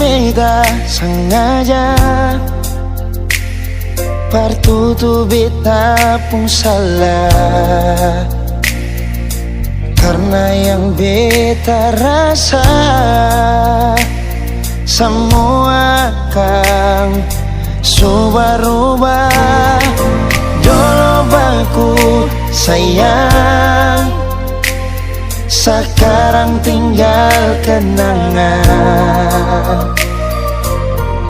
beta sengaja partutu beta pun salah, karena yang beta rasa semua akan berubah. Dulu baku sayang, sekarang tinggal kenangan.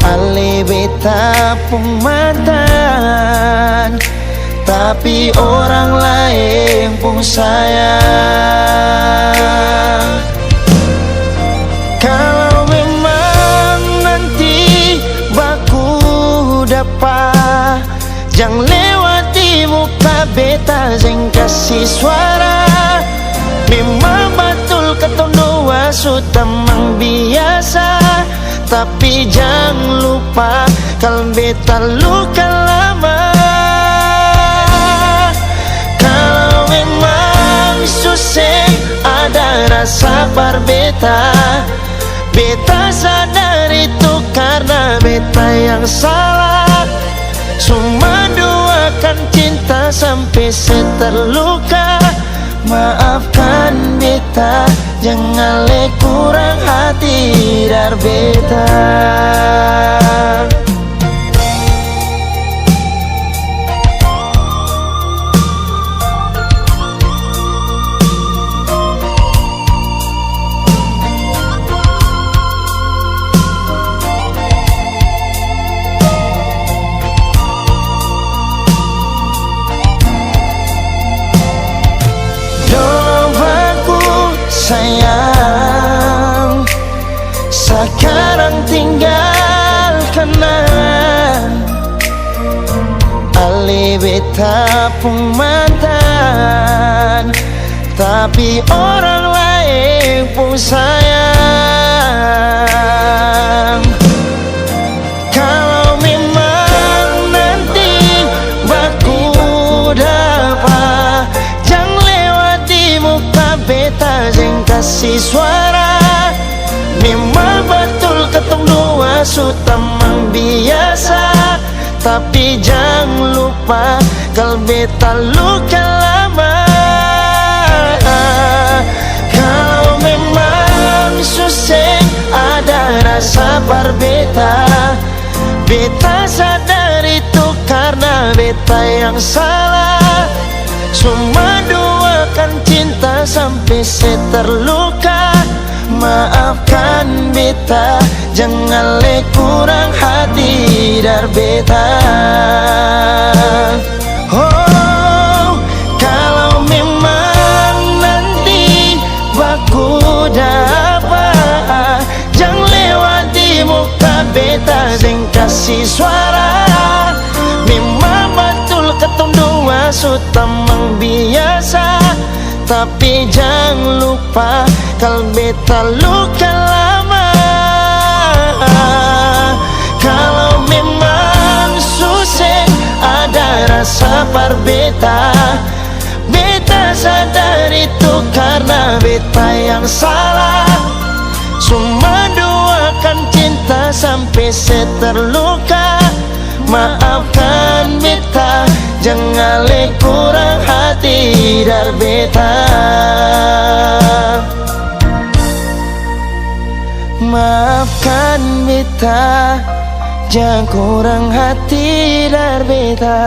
Ale beta pun mantan, tapi orang lain pun sayang. Kalau memang nanti baku dapat, jangan lewati muka beta yang kasih suara. Memang betul ketong dua sudah biasa, tapi jangan lupa kalau beta luka lama. Kalau memang susah ada rasa berbeda, beta sadar itu karena beta yang salah. Cuma doakan cinta sampai terluka. Maafkan beta, jangan le kurang hati dar beta. Sayang, sekarang tinggal kenang. Ale beta pun mantan, tapi orang lain pun sayang. Kalau memang nanti baku dapat, jangan lewati muka beta yang kasih suara. Memang betul ketong dua sudah biasa, tapi jangan lupa kalau beta luka lama. Kalau memang susah ada rasa berbeda, beta sadar itu karena beta yang salah. Cuma doakan cinta sampai terluka. Maafkan beta, jangan le kurang hati dar beta. Oh, kalau memang nanti baku dapat, jangan lewati muka beta yang kasih suara. Memang betul ketong dua sudah biasa, tapi jangan lupa kalau beta luka lama. Kalau memang susah ada rasa berbeda, beta sadar itu karena beta yang salah. Cuma doakan cinta sampai terluka. Maafkan beta, jangan le kurang hati dar beta. Maafkan beta, jangan kurang hati dar beta.